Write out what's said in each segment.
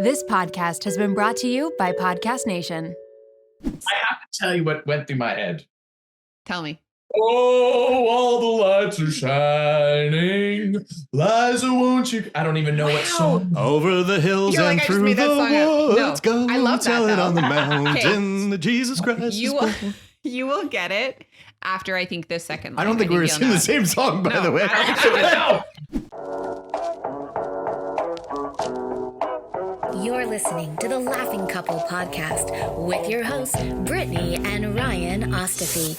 This podcast has been brought to you by Podcast Nation. I have to tell you what went through my head. Tell me. Oh, all the lights are shining. Liza, won't you? I don't even know what song. Over the hills You're and like, I just through made the that song up. woods, No, go I love tell that, it though. on the mountain that Jesus Christ is born. You will get it after I think this second line. I don't think we were singing the same song, by the way. I don't think so. You're listening to the Laughing Couple podcast with your hosts, Brittany and Ryan Ostafy.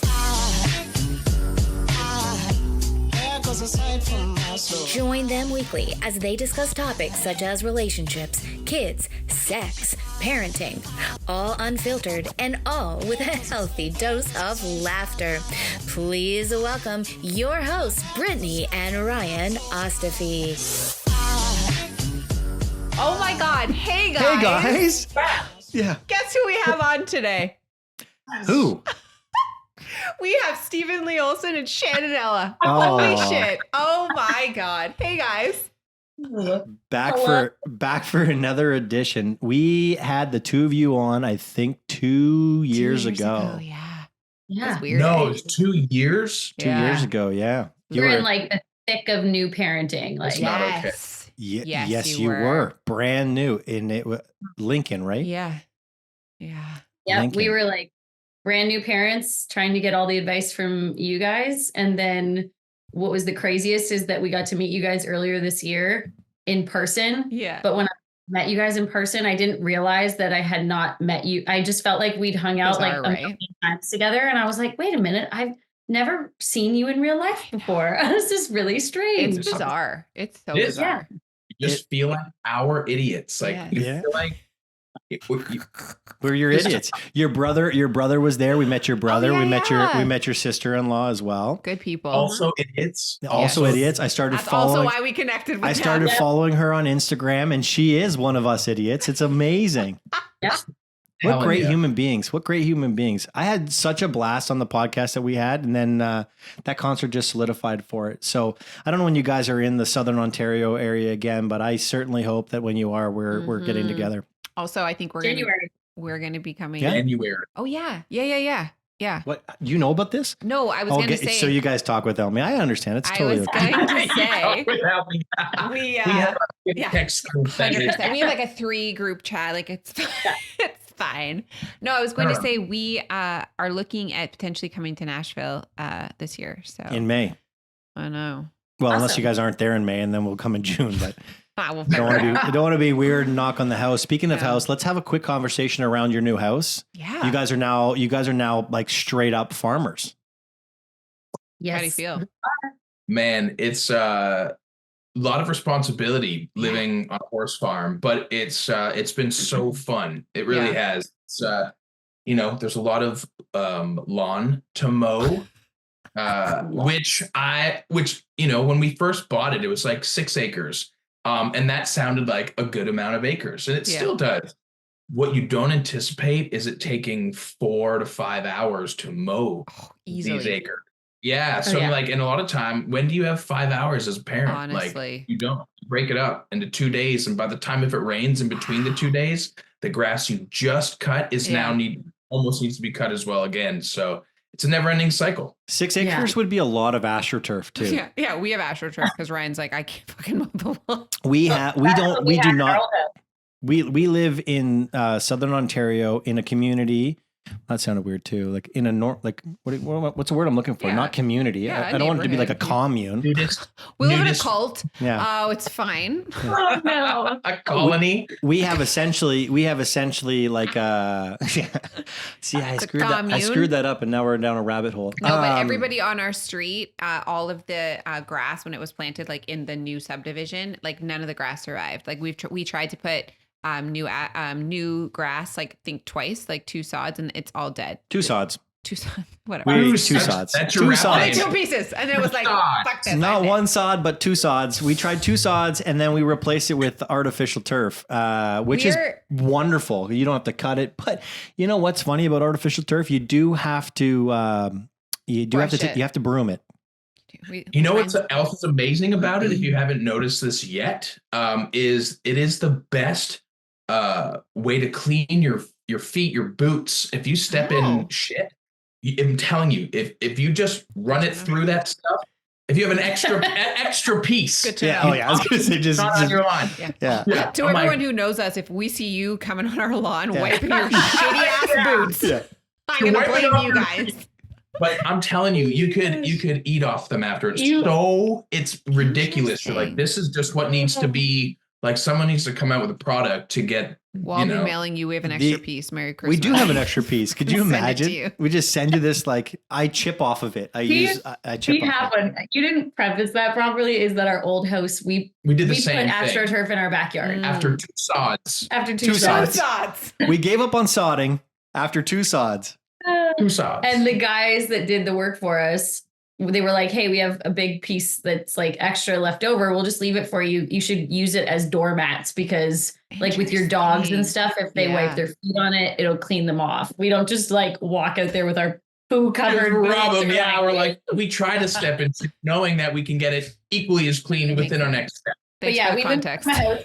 Join them weekly as they discuss topics such as relationships, kids, sex, parenting, all unfiltered and all with a healthy dose of laughter. Please welcome your hosts, Brittany and Ryan Ostafy. Oh my God. Hey, guys. Hey, guys. Yeah. Guess who we have on today? Who? We have Steven Lee Olsen and Shannon Ella. Oh. Holy shit. Oh my God. Hey, guys. Back for another edition. We had the two of you on, I think, 2 years ago. Yeah. Yeah. That's weird. No, eh? it was 2 years. 2 years ago, yeah. We're in like the thick of new parenting. Like, It's not okay. Yes, you were. Brand new in it. Lincoln, right? Yeah. Yeah. yeah, Lincoln. we were like brand new parents trying to get all the advice from you guys. And then what was the craziest is that we got to meet you guys earlier this year in person. Yeah. But when I met you guys in person, I didn't realize that I had not met you. I just felt like we'd hung out Bizarre, like a right? million times together. And I was like, wait a minute, I've never seen you in real life before. This is really strange. It's bizarre. It's so It is. bizarre. You just feel like our idiots. Like Yeah. you Yeah. feel like We're your idiots. Your brother was there. We met your brother. yeah, we met your sister-in-law as well. Good people. also idiots. Also idiots. I started That's following. also why we connected with I started following her on Instagram, and she is one of us idiots. It's amazing. Yeah. What Hell great yeah. human beings. What great human beings. I had such a blast on the podcast that we had, and then that concert just solidified for it. So I don't know when you guys are in the Southern Ontario area again, but I certainly hope that when you are, we're getting Mhm. together. Also, I think January. we're gonna be coming. Yeah. January. Oh yeah. Yeah. What, you know about this? No, I was gonna say. So you guys talk without me. I understand. It's I totally was okay. going to say Without me. we have a yeah. text group thing. 100%. We have like a 3 group chat. Like it's it's fine. No, I was going to say we are looking at potentially coming to Nashville this year. So In May. I know. Well, unless Awesome. you guys aren't there in May, and then we'll come in June. But We'll don't want to be weird and knock on the house. Speaking of house, let's have a quick conversation around your new house. Yeah. You guys are now like straight up farmers. Yes. How do you feel? Man, it's a lot of responsibility living on a horse farm, but it's been so fun. It really has. It's there's a lot of lawn to mow. Which when we first bought it, it was like 6 acres. And that sounded like a good amount of acres, and it still does. What you don't anticipate is it taking 4 to 5 hours to mow these Easily. acres. Yeah. So yeah. and a lot of time, when do you have 5 hours as a parent? Honestly. Like you don't. You break it up into 2 days. And by the time, if it rains in between the 2 days, the grass you just cut is now almost needs to be cut as well again. So it's a never ending cycle. 6 acres would be a lot of AstroTurf too. Yeah, we have AstroTurf because Ryan's like, I can't fucking mow the lawn. We do not. We live in Southern Ontario in a community. That sounded weird too. Like in a what's the word I'm looking for? Yeah. Not community. Yeah, I don't want it to be like a commune. We live in a cult. Yeah. Oh, it's fine. Oh no. A colony. We have essentially like see, I screwed that up, and now we're down a rabbit hole. No, but everybody on our street, all of the grass when it was planted, like in the new subdivision, like none of the grass survived. Like we tried to put new grass, like I think twice, like 2 sods, and it's all dead. 2 sods. 2 sods, whatever. Two sods. That's your 2 rap sods. name. 2 pieces, and it was like, Sod. fuck this. Not I 1 sod, but 2 sods. We tried 2 sods, and then we replaced it with artificial turf, which is wonderful. You don't have to cut it. But you know what's funny about artificial turf? You do have to you have to broom it. You know what else is amazing about it, if you haven't noticed this yet, is it is the best way to clean your feet, your boots. If you step in shit, I'm telling you, if you just run it through that stuff, if you have an extra piece. Good to know. Oh yeah, I was gonna say just on your line. Yeah. To everyone who knows us, if we see you coming on our lawn wiping your shitty ass boots, I'm gonna blame you guys. But I'm telling you, you could eat off them after. It's ridiculous. You're like, this is just what needs to be. Like, someone needs to come out with a product to get. Well, I'll be mailing you. We have an extra piece. Merry Christmas. We do have an extra piece. Could you imagine? You. We just send you this. Like, I chip off of it. I chip. We have one. You didn't preface that properly. Is that our old house? We did the same put thing. AstroTurf in our backyard After 2 sods. After two sods. We gave up on sodding after 2 sods. 2 sods. And the guys that did the work for us, they were like, hey, we have a big piece that's like extra left over. We'll just leave it for you. You should use it as doormats because like with your dogs and stuff, if they wipe their feet on it, it'll clean them off. We don't just like walk out there with our poo covered. Rub them. Yeah, we're like, we try to step in knowing that we can get it equally as clean within our next step. Thanks but yeah, for the we went from a house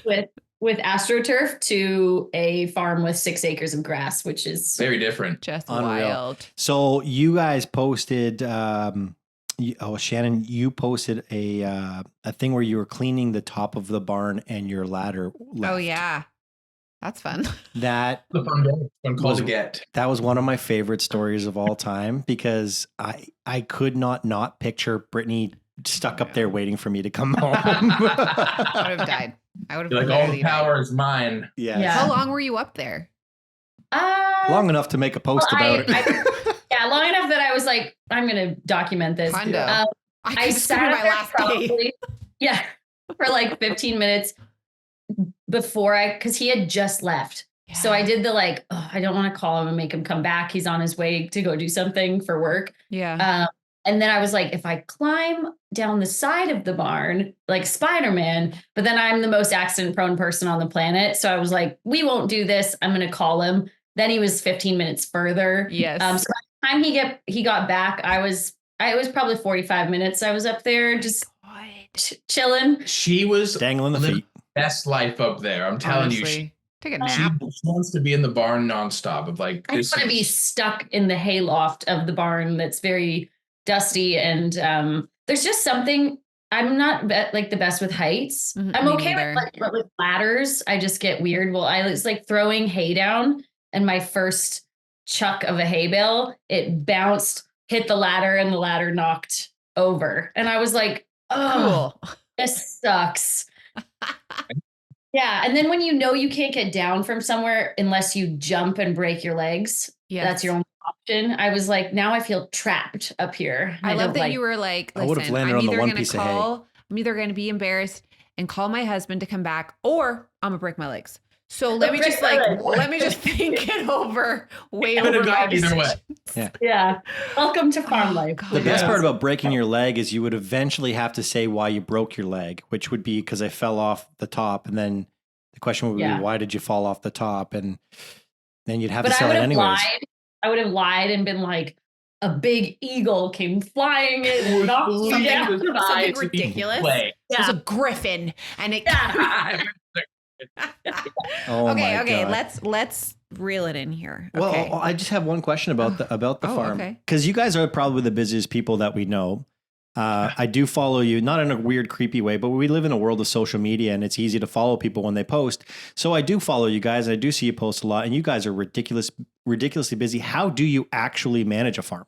with AstroTurf to a farm with 6 acres of grass, which is very different. Just unreal. Wild. So you guys posted, Shannon, you posted a thing where you were cleaning the top of the barn and your ladder left. Oh yeah, that's fun. That the fun day. Fun call to get. That was one of my favorite stories of all time because I could not picture Brittany stuck up there waiting for me to come home. I would have died. I would have like, all the power is mine. Yeah. How long were you up there? Long enough to make a post about it. Long enough that I was like, I'm going to document this. I sat up there probably, for like 15 minutes before because he had just left. Yeah. So I did the like, I don't want to call him and make him come back. He's on his way to go do something for work. Yeah. And then I was like, if I climb down the side of the barn, like Spider-Man, but then I'm the most accident prone person on the planet. So I was like, we won't do this. I'm going to call him. Then he was 15 minutes further. Yes. So by the time he got back, it was probably 45 minutes. I was up there just chilling. She was dangling the feet. Best life up there. I'm telling you. Take a nap. She wants to be in the barn nonstop. Of like, I just want to be stuck in the hayloft of the barn that's very dusty. And there's just something, I'm not like the best with heights. I'm okay with ladders. I just get weird. Well, I was like throwing hay down and my first chuck of a hay bale, it bounced, hit the ladder and the ladder knocked over. And I was like, oh, cool. This sucks. Yeah. And then when you can't get down from somewhere unless you jump and break your legs, that's your only option. I was like, now I feel trapped up here. I love that you were like, listen, I would have landed on the one piece of hay. I'm either going to be embarrassed and call my husband to come back or I'm going to break my legs. So let me just think it over way over my either way. Yeah. Welcome to farm life. The best part about breaking your leg is you would eventually have to say why you broke your leg, which would be because I fell off the top. And then the question would be, why did you fall off the top? And then you'd have to sell it anyways. I would have lied and been like, a big eagle came flying in. Something ridiculous. It was a griffin. And it... Okay. Let's reel it in here. Okay. Well, I just have one question about the farm because you guys are probably the busiest people that we know. I do follow you, not in a weird, creepy way, but we live in a world of social media and it's easy to follow people when they post. So I do follow you guys. I do see you post a lot and you guys are ridiculously busy. How do you actually manage a farm?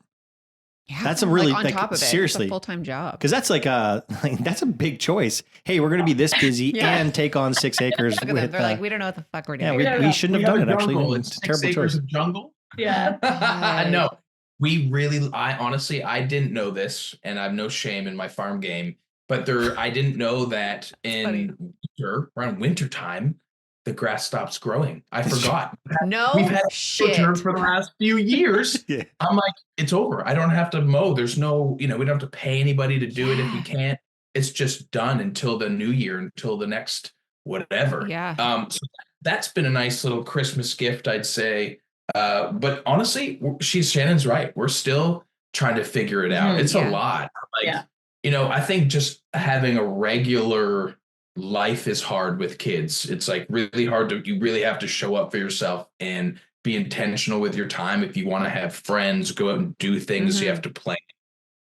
Yeah, that's a really on top of it, seriously it's a full-time job. Because that's that's a big choice. Hey, we're going to be this busy and take on 6 acres. Look at them. They're like, we don't know what the fuck we're doing. Yeah, we shouldn't have done it. Actually, it's a terrible choice. Of jungle. Yeah. No, I didn't know this, and I have no shame in my farm game. But I didn't know that around winter time, the grass stops growing. I forgot. We've had shit for the last few years. Yeah. I'm like, it's over. I don't have to mow. There's no, we don't have to pay anybody to do it if we can't. It's just done until the new year, until the next whatever. Yeah. So that's been a nice little Christmas gift, I'd say. But honestly, Shannon's right. We're still trying to figure it out. It's a lot. I think just having a regular life is hard with kids. It's like really hard you really have to show up for yourself and be intentional with your time. If you want to have friends, go out and do things, you have to plan.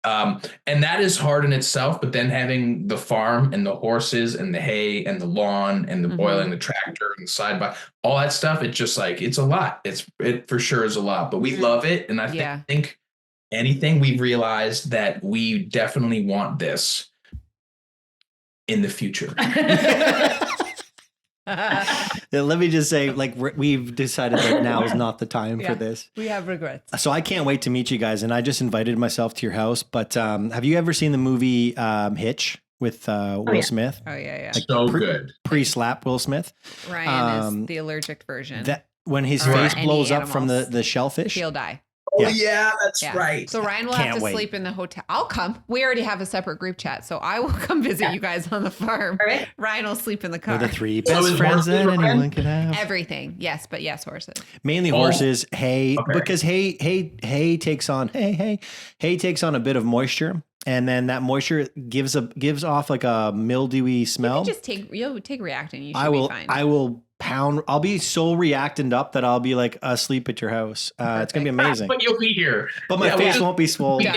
And that is hard in itself, but then having the farm and the horses and the hay and the lawn and the oil and the tractor and the side by all that stuff, it's just like, it's a lot. It for sure is a lot, but we love it. And I think anything, we've realized that we definitely want this in the future. Let me just say, like, we've decided that now is not the time for this. We have regrets. So I can't wait to meet you guys. And I just invited myself to your house. But have you ever seen the movie Hitch with Will Smith? Oh, yeah. Like, so good. Pre-slap Will Smith. Ryan is the allergic version. That when his face blows up from the shellfish. He'll die. Oh, yeah, that's right. So Ryan will have to sleep in the hotel. I'll come. We already have a separate group chat, so I will come visit you guys on the farm. Right. Ryan will sleep in the car. We're the three best friends that anyone could have. Everything, yes, but yes, horses. Mainly horses, hay, because hay takes on takes on a bit of moisture, and then that moisture gives off like a mildewy smell. You'll take reactant. You should be fine. I will pound. I'll be so reactant up that I'll be like asleep at your house. It's gonna be amazing. But you'll be here. But my face won't be swollen.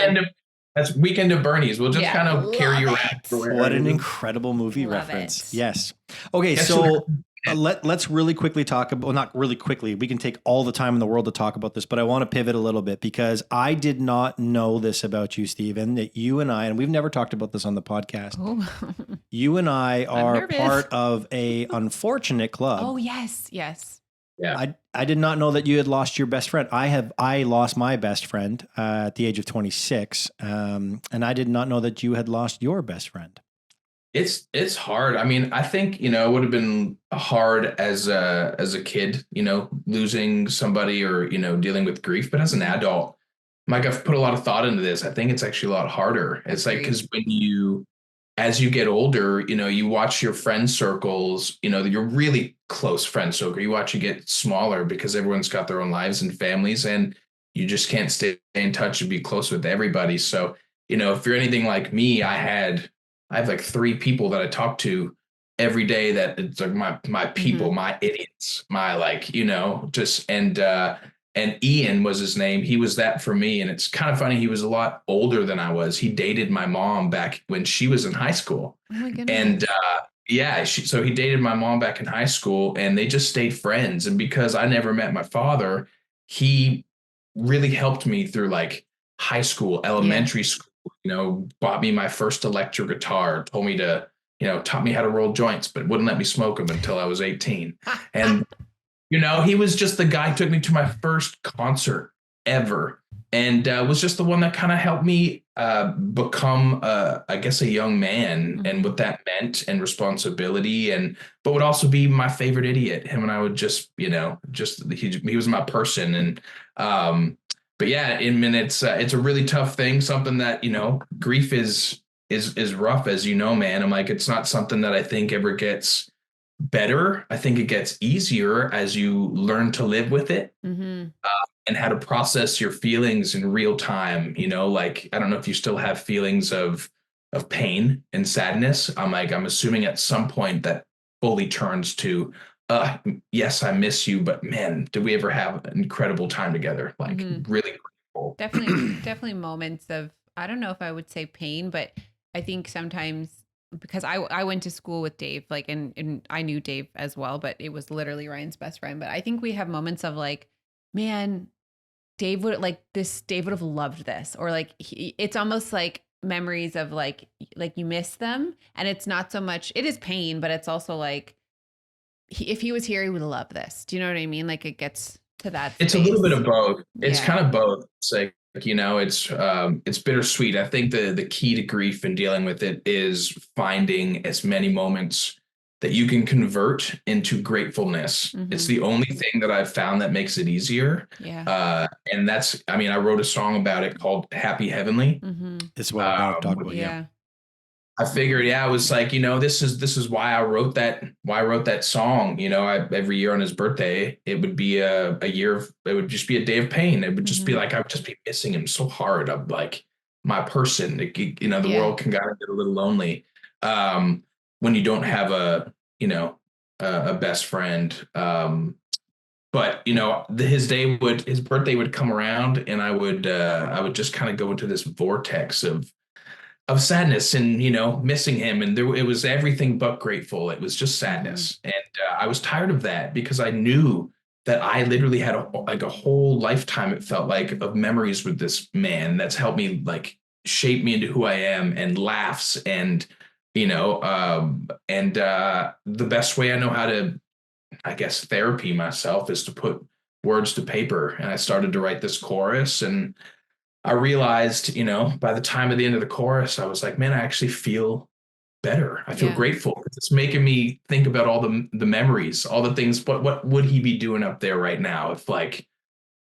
That's Weekend of Bernie's. We'll just kind of carry you around. What an incredible movie reference. Yes. Okay, Yes, so let's really quickly talk about, well, not really quickly. We can take all the time in the world to talk about this, but I want to pivot a little bit because I did not know this about you, Steven, that you and I, and we've never talked about this on the podcast. Oh. You and I are part of a unfortunate club. Oh, yes. Yeah. I did not know that you had lost your best friend. I lost my best friend at the age of 26. And I did not know that you had lost your best friend. It's hard. I mean, I think, it would have been hard as a kid, losing somebody or, dealing with grief. But as an adult, Mike, I've put a lot of thought into this. I think it's actually a lot harder. It's like, because as you get older, you watch your friend circles, your really close friend circle, you watch you get smaller because everyone's got their own lives and families, and you just can't stay in touch and be close with everybody. So, if you're anything like me, I have like 3 people that I talk to every day that it's like my people, my idiots, my and Ian was his name. He was that for me. And it's kind of funny. He was a lot older than I was. He dated my mom back when she was in high school. Oh my goodness. And so he dated my mom back in high school, and they just stayed friends. And because I never met my father, he really helped me through like high school, elementary school, bought me my first electric guitar, told me to, taught me how to roll joints, but wouldn't let me smoke them until I was 18. And he was just the guy who took me to my first concert ever, and was just the one that kind of helped me become, I guess, a young man, and what that meant, and responsibility, but would also be my favorite idiot. Him and I would just, he was my person, and but yeah, it's a really tough thing. Something that grief is rough, as man. I'm like, it's not something that I think ever gets better. I think it gets easier as you learn to live with it, and how to process your feelings in real time. Like, I don't know if you still have feelings of pain and sadness. I'm assuming at some point that fully turns to, yes, I miss you, but man, did we ever have an incredible time together? Like, really grateful. Definitely moments of, I don't know if I would say pain, but I think sometimes, because I went to school with Dave, like, and I knew Dave as well, but it was literally Ryan's best friend. But I think we have moments of like, man, Dave would have loved this, or like, it's almost like memories of like you miss them. And it's not so much, it is pain, but it's also like, if he was here, he would love this. Do you know what I mean? Like, it gets to that. It's a little bit of both. It's kind of both. It's like, it's bittersweet. I think the key to grief and dealing with it is finding as many moments that you can convert into gratefulness. It's the only thing that I've found that makes it easier. Yeah. And that's, I wrote a song about it called Happy Heavenly. It's what I want to talk about. Yeah. I figured, I was like, this is why I wrote that song. Every year on his birthday, it would be a year of, it would just be a day of pain. It would just be like, I would just be missing him so hard. I'm like, my person, the world can kind of get a little lonely. when you don't have a, a best friend. But his birthday would come around, and I would just kind of go into this vortex of sadness and, missing him. And it was everything but grateful. It was just sadness. And I was tired of that because I knew that I literally had a whole lifetime, it felt like, of memories with this man that's helped me like shape me into who I am, and laughs and, the best way I know how to, I guess, therapy myself is to put words to paper. And I started to write this chorus, and I realized, by the time of the end of the chorus, I was like, man, I actually feel better. I feel grateful. It's making me think about all the memories, all the things. What would he be doing up there right now if, like,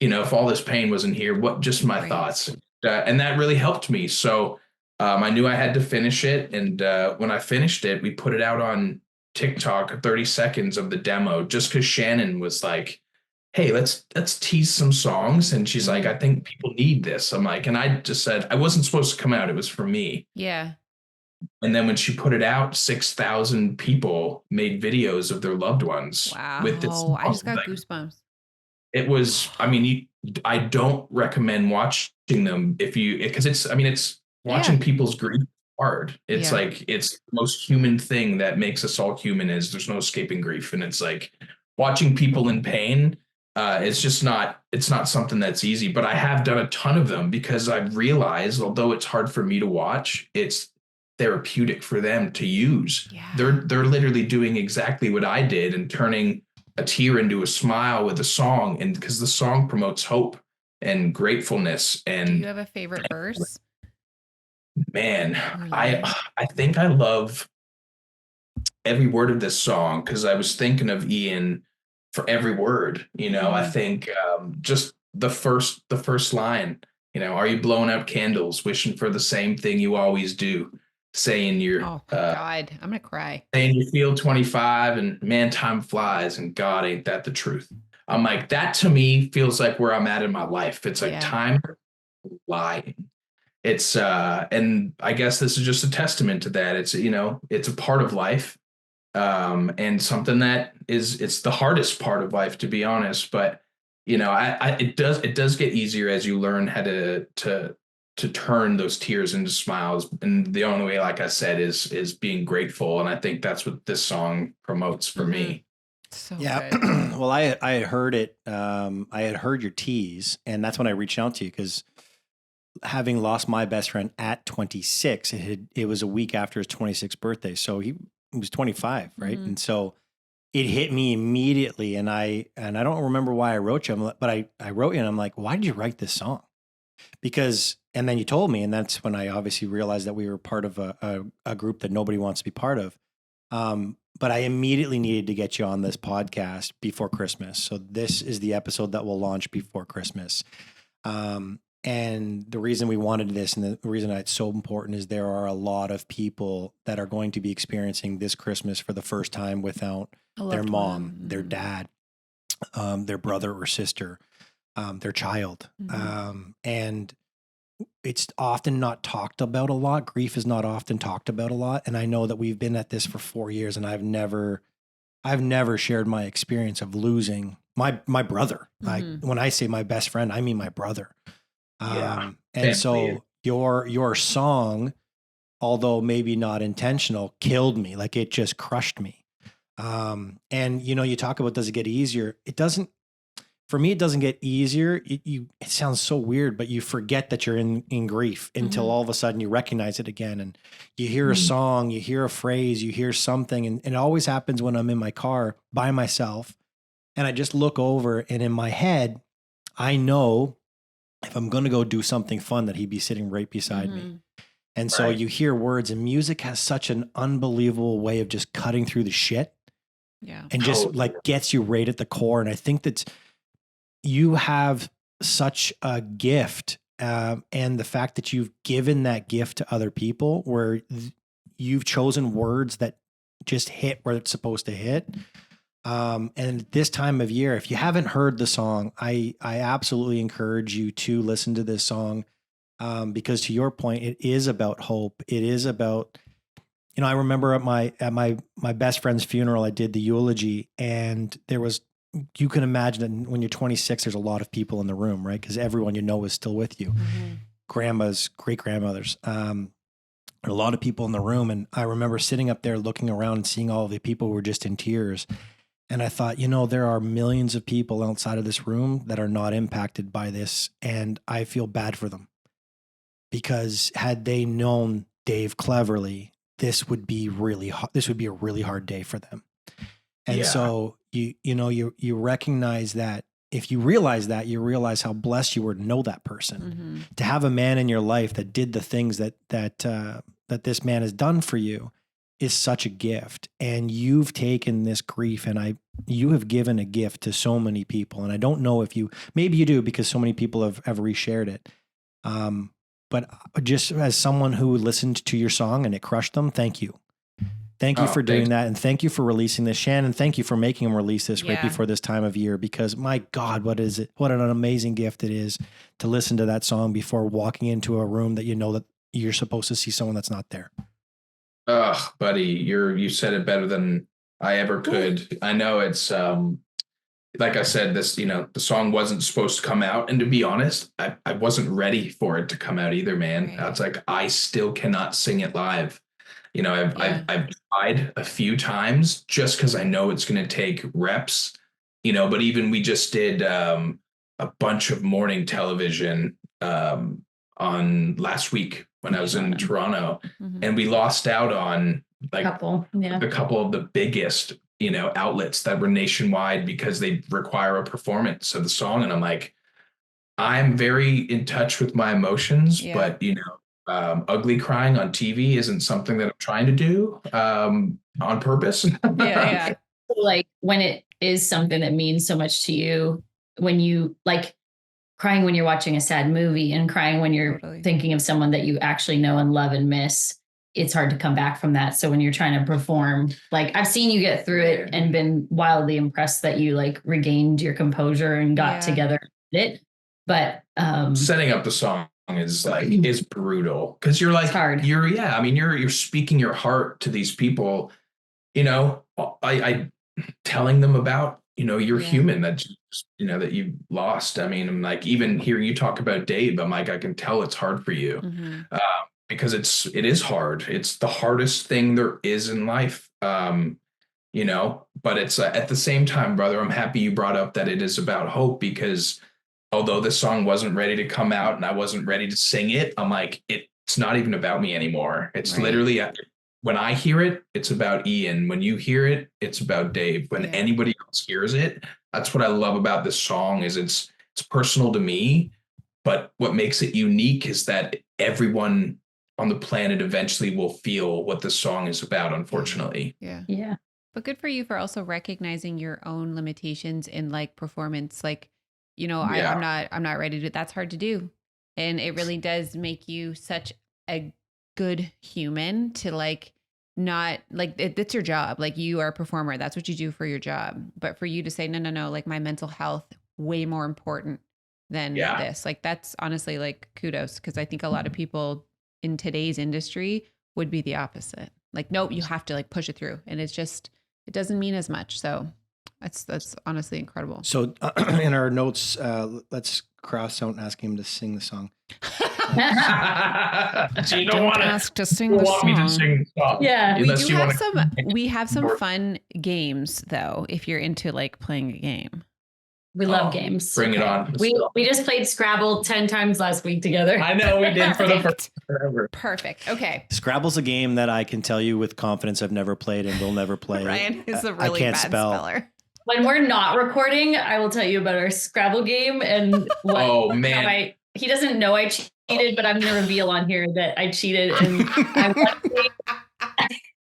if all this pain wasn't here? What just my thoughts, and that really helped me. So I knew I had to finish it, and when I finished it, we put it out on TikTok, 30 seconds of the demo, just because Shannon was like, hey, let's tease some songs. And she's like, I think people need this. I'm like, and I just said, I wasn't supposed to come out. It was for me. Yeah. And then when she put it out, 6,000 people made videos of their loved ones. Wow. With this song. I just got goosebumps. It was, I don't recommend watching them because it's watching people's grief hard. It's like, it's the most human thing that makes us all human, is there's no escaping grief. And it's like watching people in pain. It's not something that's easy, but I have done a ton of them because I've realized, although it's hard for me to watch, it's therapeutic for them to use. Yeah. They're literally doing exactly what I did and turning a tear into a smile with a song. And because the song promotes hope and gratefulness. And do you have a favorite verse? Man, I think I love every word of this song, because I was thinking of Ian for every word. I think just the first line, are you blowing out candles, wishing for the same thing you always do, saying you're God, I'm gonna cry, saying you feel 25 and man, time flies, and God, ain't that the truth. I'm like, that to me feels like where I'm at in my life. It's like time flying. It's and I guess this is just a testament to that. It's it's a part of life, and something that it's the hardest part of life, to be honest. But it does get easier as you learn how to turn those tears into smiles. And the only way, like I said, is being grateful. And I think that's what this song promotes for me. So good. Well, I had heard it. I had heard your tease, and that's when I reached out to you, because having lost my best friend at 26, it was a week after his 26th birthday. So he was 25, right? And so it hit me immediately. And I don't remember why I wrote you, but I wrote you, and I'm like, why did you write this song? And then you told me, and that's when I obviously realized that we were part of a group that nobody wants to be part of. But I immediately needed to get you on this podcast before Christmas. So this is the episode that will launch before Christmas. And the reason we wanted this, and the reason it's so important, is there are a lot of people that are going to be experiencing this Christmas for the first time without their mom, their dad, their brother or sister, their child. And it's often not talked about a lot. Grief is not often talked about a lot. And I know that we've been at this for 4 years, and I've never shared my experience of losing my brother. When I say my best friend, I mean my brother. And so your song, although maybe not intentional, killed me. Like, it just crushed me. And you talk about, does it get easier? It doesn't. For me, it doesn't get easier. It sounds so weird, but you forget that you're in grief until all of a sudden you recognize it again. And you hear a song, you hear a phrase, you hear something. And it always happens when I'm in my car by myself, and I just look over, and in my head, I know if I'm going to go do something fun, that he'd be sitting right beside me. And so you hear words, and music has such an unbelievable way of just cutting through the shit. Yeah. And just like gets you right at the core. And I think that you have such a gift, and the fact that you've given that gift to other people, where you've chosen words that just hit where it's supposed to hit. And this time of year, if you haven't heard the song, I absolutely encourage you to listen to this song, because to your point, it is about hope. It is about I remember at my best friend's funeral, I did the eulogy, and you can imagine that when you're 26, there's a lot of people in the room, right? Because everyone is still with you. Mm-hmm. Grandmas, great grandmothers, a lot of people in the room. And I remember sitting up there looking around and seeing all the people who were just in tears. And I thought, there are millions of people outside of this room that are not impacted by this. And I feel bad for them, because had they known Dave Cleverly, this would be a really hard day for them. And so you recognize that. If you realize that, you realize how blessed you were to know that person, Mm-hmm. to have a man in your life that did the things that this man has done for you is such a gift. And you've taken this grief and you have given a gift to so many people. And I don't know if maybe you do, because so many people have reshared it. But just as someone who listened to your song and it crushed them, thank you. Thank you for doing that. And thank you for releasing this. Shannon, thank you for making him release this right before this time of year, because my God, what is it? What an amazing gift it is to listen to that song before walking into a room that that you're supposed to see someone that's not there. Oh, buddy, you said it better than I ever could. I know it's like I said, this, the song wasn't supposed to come out. And to be honest, I wasn't ready for it to come out either, man. Right. It's like, I still cannot sing it live. I've tried a few times just because I know it's going to take reps, but even we just did a bunch of morning television on last week when I was in Toronto, and we lost out on a couple of the biggest, outlets that were nationwide because they require a performance of the song. And I'm like, I'm very in touch with my emotions, but ugly crying on TV isn't something that I'm trying to do on purpose. Yeah. Like when it is something that means so much to you, when you like crying when you're watching a sad movie and crying when you're thinking of someone that you actually know and love and miss, it's hard to come back from that. So when you're trying to perform, like I've seen you get through it and been wildly impressed that you like regained your composure and got together with it. But setting up the song is brutal, because you're like, you're speaking your heart to these people, I telling them about, you're human, that that you lost. I mean, I'm like, even hearing you talk about Dave, I'm like, I can tell it's hard for you, because it is hard. It's the hardest thing there is in life. But it's at the same time, brother, I'm happy you brought up that it is about hope, because although this song wasn't ready to come out and I wasn't ready to sing it, I'm like, it's not even about me anymore. It's literally, when I hear it, it's about Ian. When you hear it, it's about Dave. When anybody else hears it, that's what I love about this song, is it's personal to me, but what makes it unique is that everyone on the planet eventually will feel what the song is about, unfortunately. Yeah. But good for you for also recognizing your own limitations in like performance. Like, I'm not ready to, that's hard to do. And it really does make you such a good human to like, not like it's your job. Like you are a performer. That's what you do for your job. But for you to say, no, like my mental health, way more important than this. Like that's honestly like kudos. Because I think a lot of people in today's industry would be the opposite. Like, nope, you have to like push it through. And it doesn't mean as much. So that's honestly incredible. So in our notes, let's cross out and ask him to sing the song. So you don't want to ask to sing the song. Me to sing the song. Yeah, we have some fun games though. If you're into like playing a game, we love games. Bring it on. We just played Scrabble 10 times last week together. I know we did for the first forever. Perfect. Okay. Scrabble's a game that I can tell you with confidence I've never played and will never play. Ryan is a really bad speller. When we're not recording, I will tell you about our Scrabble game and he doesn't know I cheated, but I'm going to reveal on here that I cheated and I'm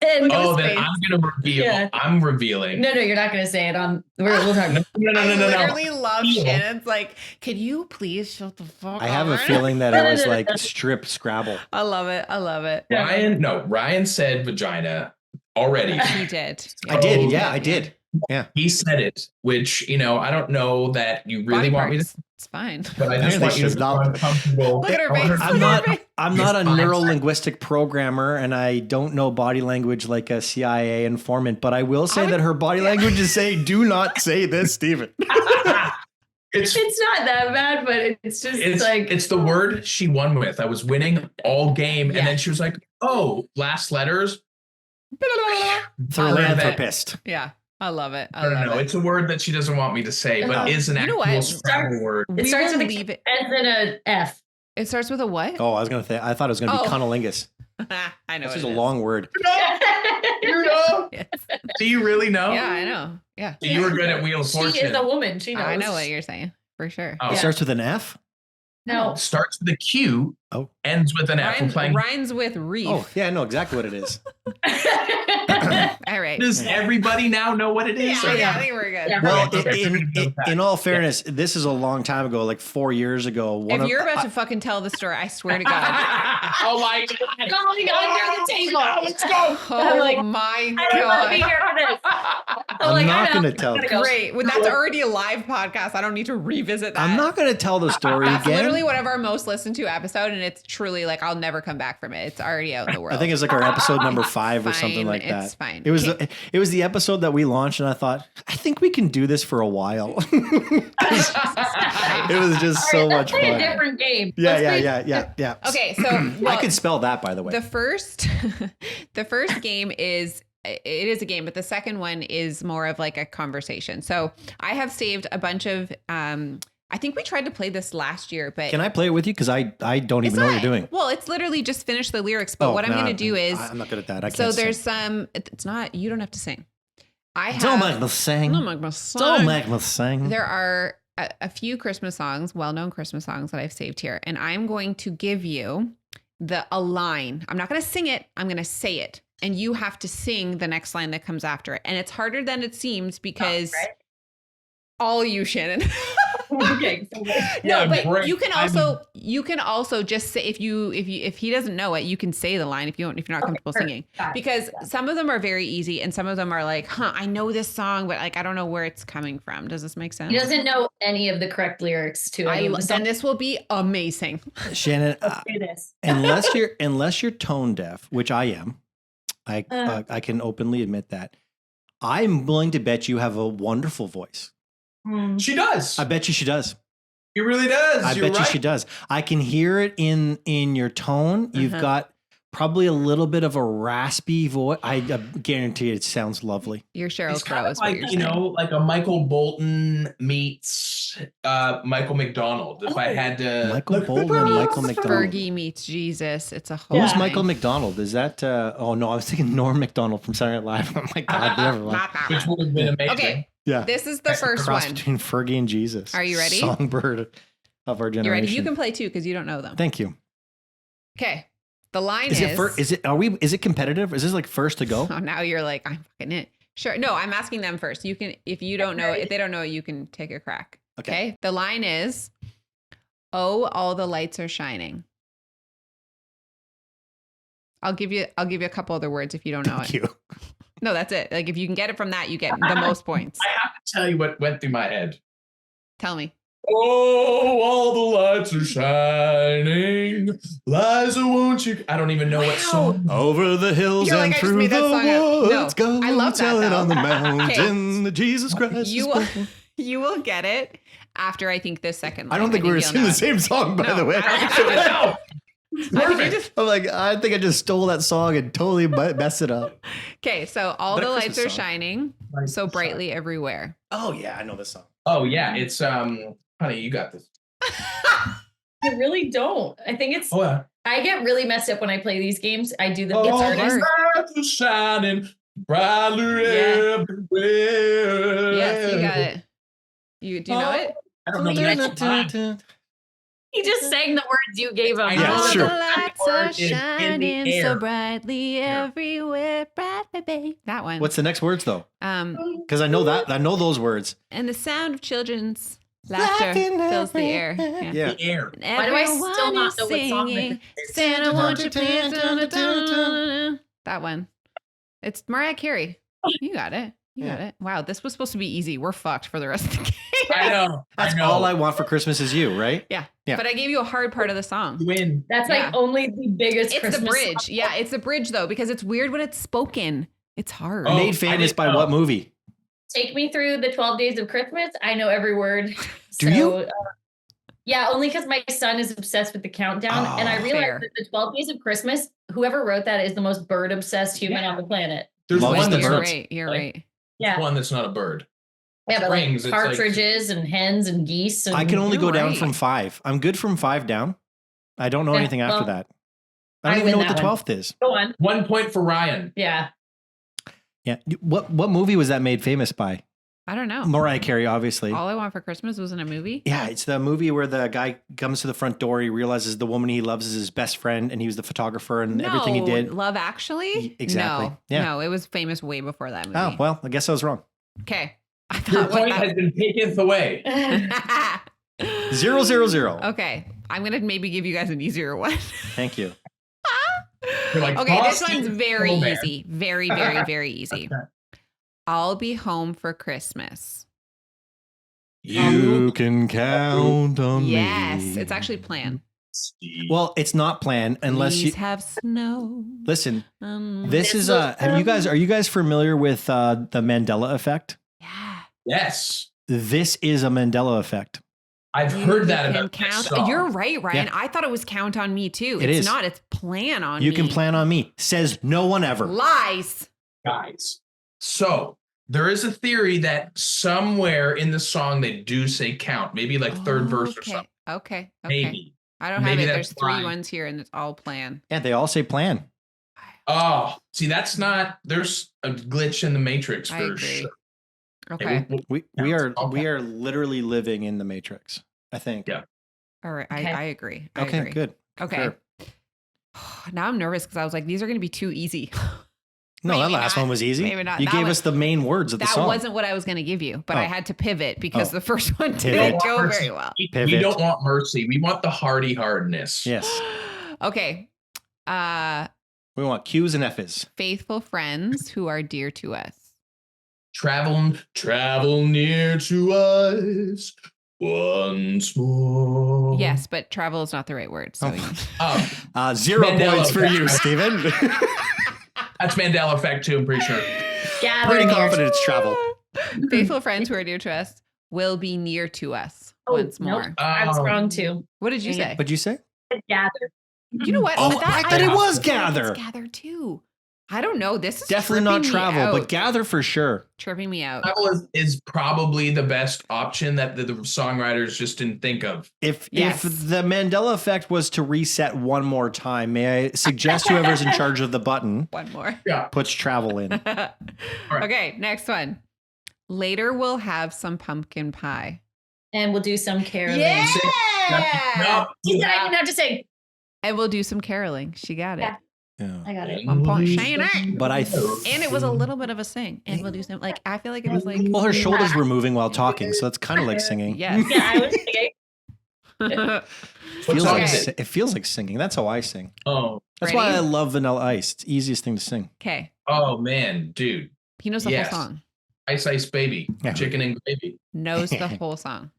then I'm going to reveal. Yeah. I'm revealing. No, you're not going to say it on. We'll talk. No. I literally love Shannon's like, can you please shut the fuck up? I have a feeling that it was like strip Scrabble. I love it. Ryan said vagina already. He did. I did. Yeah, I did. Yeah. He said it, which, I don't know that you really Body want me to, parts. It's fine. but I just Apparently want you to she's feel not. uncomfortable. Look at her I want face. to I'm Look feel- at not. her. I'm not a It's fine. neuro-linguistic programmer, and I don't know body language like a CIA informant. But I will say that her body language is saying, "Do not say this, Steven." It's not that bad, but it's just it's the word she won with. I was winning all game, and then she was like, "Oh, last letters." Philanthropist. Yeah. I love it. I I don't love know. it. It's a word that she doesn't want me to say, but is an You know actual what? Scrabble word. It We starts will with leave it. ends in a F. It starts with a what? Oh, I was gonna say. I thought it was gonna be Oh. cunnilingus. I know This it is a is. long word. You know? Yes. Do you really know? Yeah, I know. Yeah. You were good at Wheel of She Fortune. is a woman. She knows. I know what you're saying for sure. Oh. It starts with an F. No. Starts with a Q, Oh. ends with an F. We're playing. Rhymes with reef. Oh, yeah, I know exactly what it is. All right. Does everybody now know what it is? Yeah, I think we're good. Yeah. Well, Okay. in all fairness, this is a long time ago, like 4 years ago. If you're about to fucking tell the story, I swear to God. Oh my God. Going under the table. Let's go. Oh like, my I don't want to be God. here for this. I'm not going to tell. Great. Well, that's already a live podcast. I don't need to revisit that. I'm not going to tell the story That's again. literally one of our most listened to episode, and it's truly like I'll never come back from it. It's already out in the world. I think it's like our episode number 5 or something Fine, like that. it's fine. It was the episode that we launched, and I thought, I think we can do this for a while. It was just so Let's much play fun. a different game. Yeah. Okay, so I well, could spell that, by the way. the first game is a game, but the second one is more of like a conversation. So I have saved a bunch of I think we tried to play this last year, but Can I play it with you? Because I don't even know what you're doing. Well, it's literally just finish the lyrics, but what I'm going to do is I'm not good at that. I can't so there's sing. some it's not you don't have to sing. I have Don't make me sing. Don't make me sing. Don't make me sing. There are a few Christmas songs, well-known Christmas songs that I've saved here, and I'm going to give you a line. I'm not going to sing it. I'm going to say it, and you have to sing the next line that comes after it. And it's harder than it seems because all you, Shannon. Okay. No, but great. you can also just say if he doesn't know it, you can say the line if you're not comfortable singing, because some of them are very easy and some of them are like, I know this song, but like I don't know where it's coming from. Does this make sense? He doesn't know any of the correct lyrics to any of the Then songs. this will be amazing. Shannon, Let's do this. unless you're tone deaf, which I am, I can openly admit that. I'm willing to bet you have a wonderful voice. She does. I bet you she does. He really does. I You're bet you right. she does. I can hear it in your tone. You've got probably a little bit of a raspy voice. I guarantee it sounds lovely. Your Cheryl It's Crow kind is of what like, you're you saying. know, like a Michael Bolton meets Michael McDonald. If I had to, Michael Bolton and Michael McDonald. Fergie meets Jesus. It's a whole Who's thing. Michael McDonald? Is that? Oh no, I was thinking Norm McDonald from Saturday Night Live. Oh my God, never mind. which would have been amazing. Okay, Yeah, this is the first cross one. between Fergie and Jesus. Are you ready? Songbird of our generation. You ready? You can play too because you don't know them. Thank you. Okay, the line Is is. Is it competitive? Is this like first to go? Oh, now you're like, I'm fucking it. Sure. No, I'm asking them first. You can, if you don't know, if they don't know it, you can take a crack. Okay. The line is, "Oh, all the lights are shining." I'll give you a couple other words if you don't know Thank it. you. No, that's it. Like if you can get it from that, you get the most points. I have to tell you what went through my head. Tell me. Oh, all the lights are shining. Liza, won't you? I don't even know what song. Over the hills You're and like, I just through made that the song up. woods, No, go I love that, tell it though. on the mountain that Jesus Christ You is will, born. you will get it after I think this second line. I don't think we were you'll singing know the it. same song, by No, the way. I don't think so. No. I think you just- I'm like, I think I just stole that song and totally messed it up. Okay, so all That the Christmas lights are song. shining so brightly everywhere. Oh yeah, I know this song. Oh yeah, it's honey, you got this. I really don't. I think it's. Oh yeah. I get really messed up when I play these games. I do the All it's the artist. lights are shining brightly Yeah. everywhere. Yes, you got it. Do you know it? I don't know the next line. He just sang the words you gave him. I Yeah, know it's that true. the lights are shining so brightly everywhere, bright baby. That one. What's the next words though? Because I know that. I know those words. And the sound of children's laughter Laughing fills the air. Yeah. Yeah. The air. And Why do I still everyone not is know what song it singing, is? Santa, won't you please? That one. It's Mariah Carey. You got it. You got it. Wow, this was supposed to be easy. We're fucked for the rest of the game. I know. That's all I want for Christmas is you, right? Yeah. Yeah. But I gave you a hard part of the song. Win. That's like only the biggest It's Christmas the bridge. song. Yeah, it's the bridge though, because it's weird when it's spoken. It's hard. Oh, Made famous by what movie? Take me through the 12 days of Christmas. I know every word. Do you? Yeah, only because my son is obsessed with the countdown. And I realized that the 12 days of Christmas, whoever wrote that is the most bird obsessed human on the planet. There's Loves one the that's You're birds. right. You're right. Yeah. one that's not a bird. Yeah, but like Springs, it's like- partridges and hens and geese. And I can only You're go down right. from 5. I'm good from 5 down. I don't know Yeah, anything after well, that. I don't I even win know what the that one. 12th is. Go on. 1 point for Ryan. Yeah. Yeah. What movie was that made famous by? I don't know. Mariah Carey, obviously. All I Want for Christmas was in a movie. Yeah, it's the movie where the guy comes to the front door. He realizes the woman he loves is his best friend, and he was the photographer and everything he did. Love Actually? Exactly. No, Yeah. no, it was famous way before that movie. Oh, well, I guess I was wrong. Okay. I Your thought what point has been taken away. 0-0-0. Okay. I'm going to maybe give you guys an easier one. Thank you. You're like, Okay, this Boston one's very Colbert. easy. Very, very, very easy. I'll be home for Christmas. You can count on me. Yes, it's actually Plan. Well, it's not planned unless Please you have snow. listen. Um, This is are you guys familiar with the Mandela effect? yeah. Yes. This is a Mandela effect. I've You heard that can about count. this song. You're right, Ryan. Yeah. I thought it was Count on Me too. It It's is. not. It's Plan on Me. You can plan on me. Says no one ever. Lies. Guys. So there is a theory that somewhere in the song they do say count, maybe like third verse or Okay. something. Okay. Maybe. I don't Maybe have it. that's There's 3 fine. ones here, and it's all Plan. Yeah, they all say plan. Oh, see, that's not. There's a glitch in the matrix I for agree. sure. Okay. We are literally living in the Matrix, I think. Yeah. All right. Okay. I agree. I Okay, agree. good. Okay. Sure. Now I'm nervous because I was like, these are going to be too easy. No, that Maybe last not. one was easy. Maybe not. You That gave was- us the main words of the That song. wasn't what I was going to give you, but I Oh. had to pivot because Oh. the first one Pivot. didn't go very well. We Pivot. don't want mercy. We want the hardy hardness. Yes. Okay. We want Q's and F's. Faithful friends who are dear to us. Travel near to us once more. Yes, but travel is not the right word. So Oh, 0 Mandela points for effect. you, Steven. that's Mandela effect too, I'm pretty sure. Gather Pretty near. confident it's travel. faithful friends who are dear to us will be near to us once nope. more. I was wrong too. What did you Dang say? What'd you say? Gather. You know what? Oh, But I thought it was feel like gather. It's gather too. I don't know. This is Definitely not tripping me travel, but out. gather for sure. Tripping me out. Travel is probably the best option that the songwriters just didn't think of. If Yes. the Mandela effect was to reset one more time, may I suggest whoever's in charge of the button One more. Yeah. puts travel in? Okay, next one. Later we'll have some pumpkin pie. And we'll do some caroling. No, She said I didn't have to say. And we'll do some caroling. She got it. Yeah. Yeah. I got it. 1 point. Shannon. But I And it was a little bit of a sing. And we'll do some, like, I feel like it was like, well, her shoulders were moving while talking, so that's kind of like singing. yes. Yeah, I was thinking. What Feels song like, is it? it feels like singing. That's how I sing. Oh, That's why Ready? I love Vanilla Ice. It's the easiest thing to sing. Okay. oh man, dude. He knows the Yes. whole song. Ice Ice Baby, Yeah. Chicken and Gravy. Knows the whole song.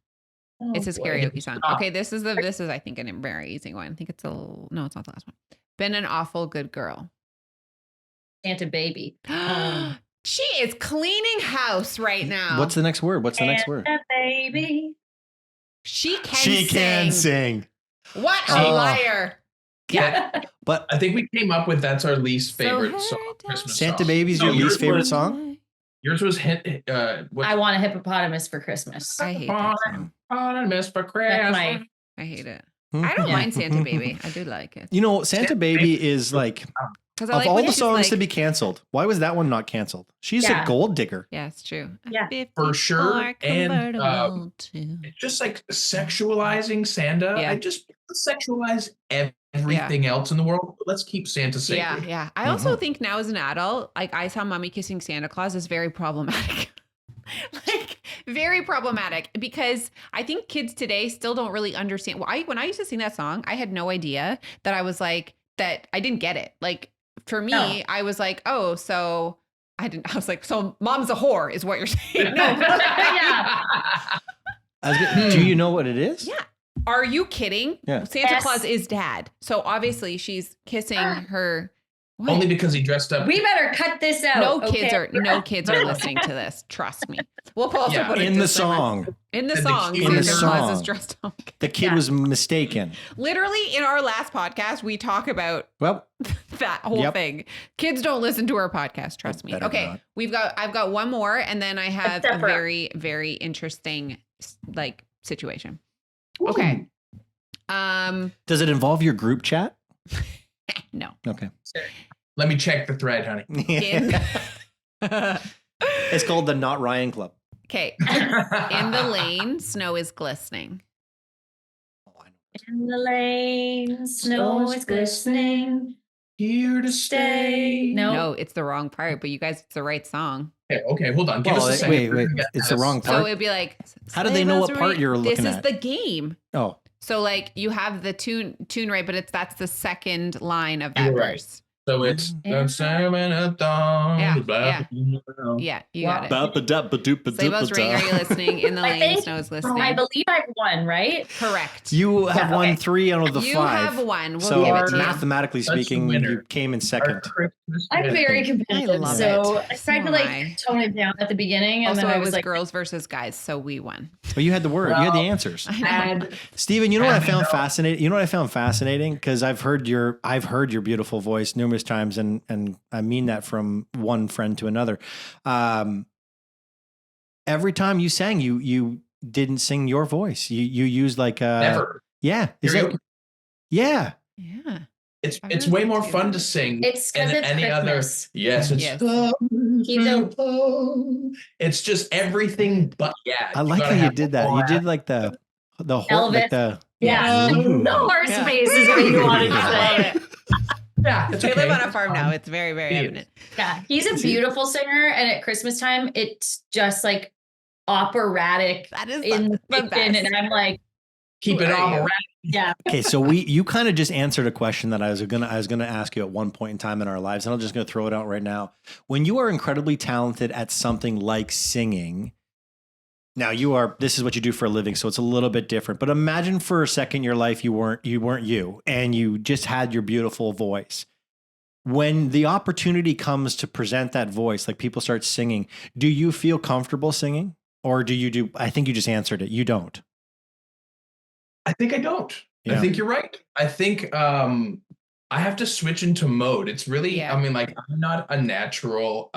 It's his boy. karaoke song. Stop. Okay, this is I think a very easy one. I think it's no, it's not the last one. Been an awful good girl. Santa baby. She is cleaning house right now. What's the next word? What's the next word? Santa baby. She can She sing. can sing. What a Oh. liar. Yeah, But I think we came up with that's our least favorite So song. Christmas Santa song. Baby's No, your yours least favorite was- song? Yours was what? I want a hippopotamus for Christmas. I hate that song. Miss for That's Christmas. my. I hate it. Hmm? I don't Yeah. mind Santa Baby. I do like it. You know, Santa Baby is like, Because of all the songs to be canceled, why was that one not canceled? She's Yeah. a gold digger. Yeah, it's true. Yeah. For sure. 54 And, convertible to- Just like sexualizing Santa. Yeah. I just sexualize everything else in the world. Let's keep Santa Yeah, sacred. yeah. I also think now as an adult, like I saw Mommy kissing Santa Claus is very problematic. Like very problematic because I think kids today still don't really understand. Well, when I used to sing that song, I had no idea that I was like that. I didn't get it. Like for me, No. I was like, oh, so I was like, so mom's a whore is what you're saying. No. Yeah. Do you know what it is? Yeah. Are you kidding? Yeah. Santa Claus is dad. So obviously she's kissing her. What? Only because he dressed up. We better cut this out. No kids are listening to this. Trust me. We'll also put in the song. In the song. In the Santa Claus song. is dressed up. The kid was mistaken. Literally in our last podcast, we talk about Well, that whole thing. Kids don't listen to our podcast. Trust me. Okay. Not. I've got one more, and then I have a very, very interesting like situation. Okay. Does it involve your group chat? No. Okay. Let me check the thread, honey. It's called the Not Ryan Club. Okay. In the lane, snow is glistening. In the lane, snow is glistening. Here to stay. No, it's the wrong part, but you guys, it's the right song. Okay, hold on. Give us a second. Wait. It's the wrong part. So it'd be like, how do they know what part you're looking at? This is the game. Oh. So like you have the tune right, but that's the second line of that verse. So it's the salmon a thong. Yeah, you got it. Sleigh bells ring, are you listening? In the lane, snow is glistening. I believe I've won, right? Correct. You have won 3 out of the 5. You have won. We'll so give it to you. mathematically speaking, you came in second. I'm very competitive, love so it. I tried to like tone it down at the beginning, and Also, then I it was was like, girls versus guys, so we won. Well, you had the word. You had the answers. Steven, you know what I found fascinating? You know what I found fascinating? Because I've heard your beautiful voice numerous times, and I mean that from one friend to another. Every time you sang, you didn't sing your voice. You used like never. Yeah. Yeah. It's way more fun to sing. It's because it's any Christmas. other. Yes, it's. It's just everything, but I like how you did that. You did like the whole Elvis. like the the horse face is what you wanted to say. Yeah, it's We live on a farm now. It's very, very evident. Yeah, he's a beautiful singer, and at Christmas time, it's just like operatic. That is in the kitchen, best. and I'm like, keep it operatic. Yeah. Okay, so you kind of just answered a question that I was gonna ask you at one point in time in our lives, and I'm just gonna throw it out right now. When you are incredibly talented at something like singing, now this is what you do for a living, so it's a little bit different. But imagine for a second in your life you weren't you, and you just had your beautiful voice. When the opportunity comes to present that voice, like people start singing, do you feel comfortable singing, or do you do? I think you just answered it. You don't. I think I don't. Yeah. I think you're right. I think I have to switch into mode. It's really, I mean, like, I'm not a natural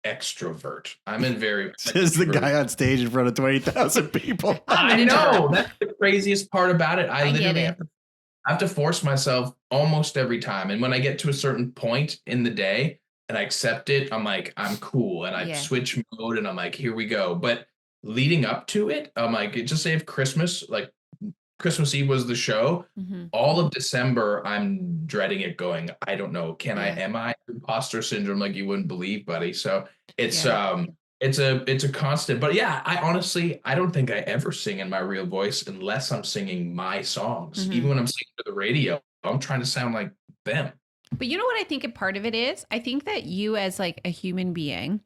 extrovert. I'm in very. Says the guy on stage in front of 20,000 people. I know. That's the craziest part about it. I literally have to force myself almost every time. And when I get to a certain point in the day and I accept it, I'm like, I'm cool. And I switch mode and I'm like, here we go. But leading up to it, I'm like, just say if Christmas Eve was the show, all of December, I'm dreading it going, I don't know, am I imposter syndrome like you wouldn't believe, buddy? So it's a constant, but I don't think I ever sing in my real voice unless I'm singing my songs. Even when I'm singing to the radio, I'm trying to sound like them. But you know what I think a part of it is? I think that you as like a human being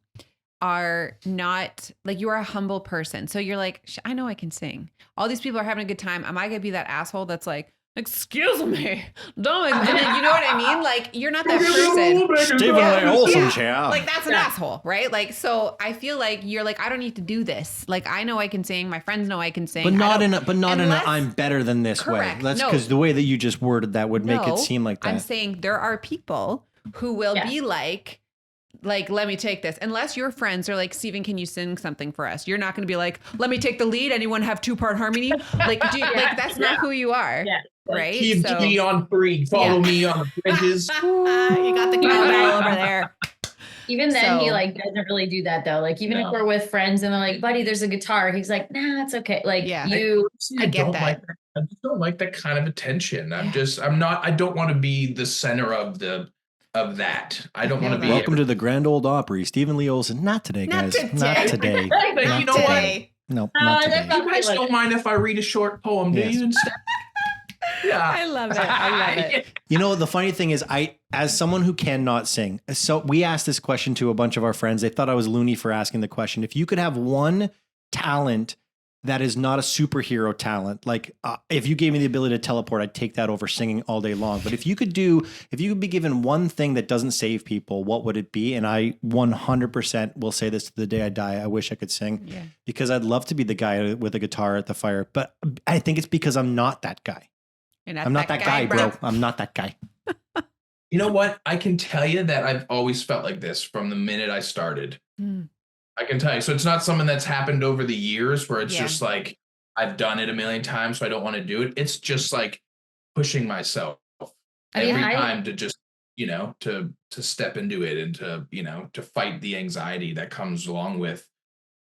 are not like, you are a humble person. So you're like, I know I can sing. All these people are having a good time. Am I going to be that asshole that's like, excuse me, don't, you know what I mean? Like, you're not that person. Steven Lee Olsen, yeah. Like, that's an asshole, right? Like, so I feel like you're like, I don't need to do this. Like, I know I can sing. My friends know I can sing. But not in a I'm better than this way. That's because the way that you just worded that would make it seem like that. I'm saying there are people who will be like, let me take this. Unless your friends are like, Steven, can you sing something for us? You're not going to be like, let me take the lead. Anyone have 2-part harmony? Like, that's not who you are. Yeah. Right? Keep me on 3. Follow me on the bridges. You got the cowbell over there. Even then, he like doesn't really do that though. Like, even if we're with friends and they're like, buddy, there's a guitar. He's like, nah, it's okay. Like I get that. I just don't like that kind of attention. I don't want to be the center of that. I don't want to be. Welcome to the Grand Ole Opry. Steven Lee Olsen. Not today, guys. Not today. You know what? No, not today. You guys don't mind if I read a short poem, do you? Instead? Yeah. I love it. I love it. You know, the funny thing is, as someone who cannot sing, so we asked this question to a bunch of our friends. They thought I was loony for asking the question. If you could have one talent that is not a superhero talent, like if you gave me the ability to teleport, I'd take that over singing all day long. But if you could be given one thing that doesn't save people, what would it be? And I 100% will say this to the day I die. I wish I could sing because I'd love to be the guy with a guitar at the fire. But I think it's because I'm not that guy. I'm not that guy, bro. I'm not that guy. You know what? I can tell you that I've always felt like this from the minute I started. I can tell you. So it's not something that's happened over the years where it's just like, I've done it a million times, so I don't want to do it. It's just like pushing myself every time to just, you know, to step into it and to, you know, to fight the anxiety that comes along with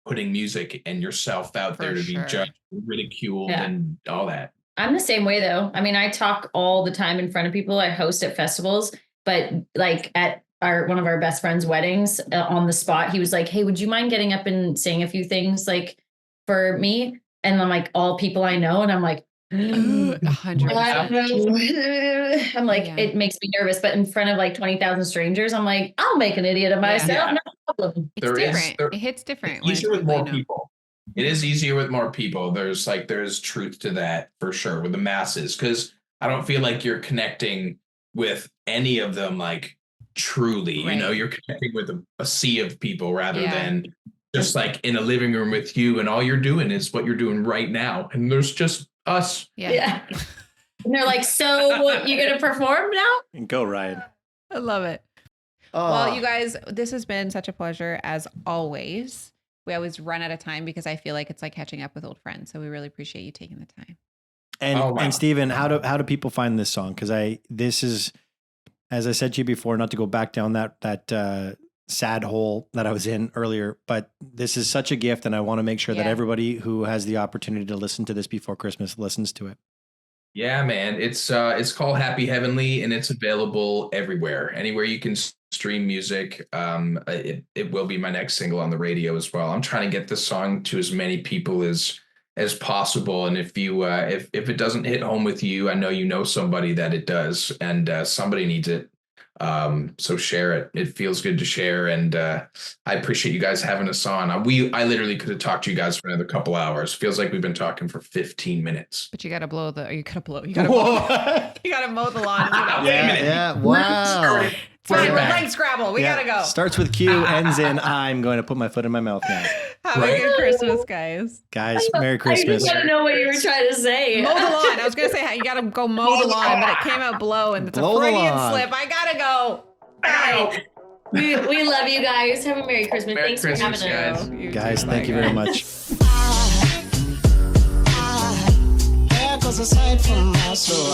putting music and yourself out there to be judged, ridiculed, and all that. I'm the same way though. I mean, I talk all the time in front of people. I host at festivals, but like at one of our best friends' weddings on the spot, he was like, "Hey, would you mind getting up and saying a few things like for me?" And I'm like, "All people I know," and I'm like, 100%. I'm like, it makes me nervous. But in front of like 20,000 strangers, I'm like, I'll make an idiot of myself. No problem. It's different. It hits different. It's easier with more people. It is easier with more people. There's truth to that for sure with the masses, because I don't feel like you're connecting with any of them like truly. You know, you're connecting with a sea of people rather than just like in a living room with you, and all you're doing is what you're doing right now, and there's just us. And they're like, "So what, you gonna perform now?" And go, Ryan. I love it. Well, you guys, this has been such a pleasure as always. We always run out of time because I feel like it's like catching up with old friends. So we really appreciate you taking the time. And Steven, how do people find this song? Because this is, as I said to you before, not to go back down that sad hole that I was in earlier, but this is such a gift, and I want to make sure that everybody who has the opportunity to listen to this before Christmas listens to it. Yeah, man. It's called Happy Heavenly, and it's available everywhere. Anywhere you can stream music. It will be my next single on the radio as well. I'm trying to get this song to as many people as possible. And if you if it doesn't hit home with you, I know you know somebody that it does, and somebody needs it. So share it. It feels good to share, and I appreciate you guys having us on. I literally could have talked to you guys for another couple hours. Feels like we've been talking for 15 minutes. But you gotta mow the lawn. Wow. Fine, we're playing Scrabble. We gotta go. Starts with Q, ends in I'm going to put my foot in my mouth now. Have a good Christmas, guys. Guys, Merry Christmas. I didn't know what you were trying to say. Mow the lawn. I was gonna say you gotta go mow the lawn, but it came out blow, and it's a Freudian slip. I gotta go. Bye. We love you guys. Have a Merry Christmas. Merry Thanks Christmas, for having us. Guys, thank you very much. There goes a sight from my soul.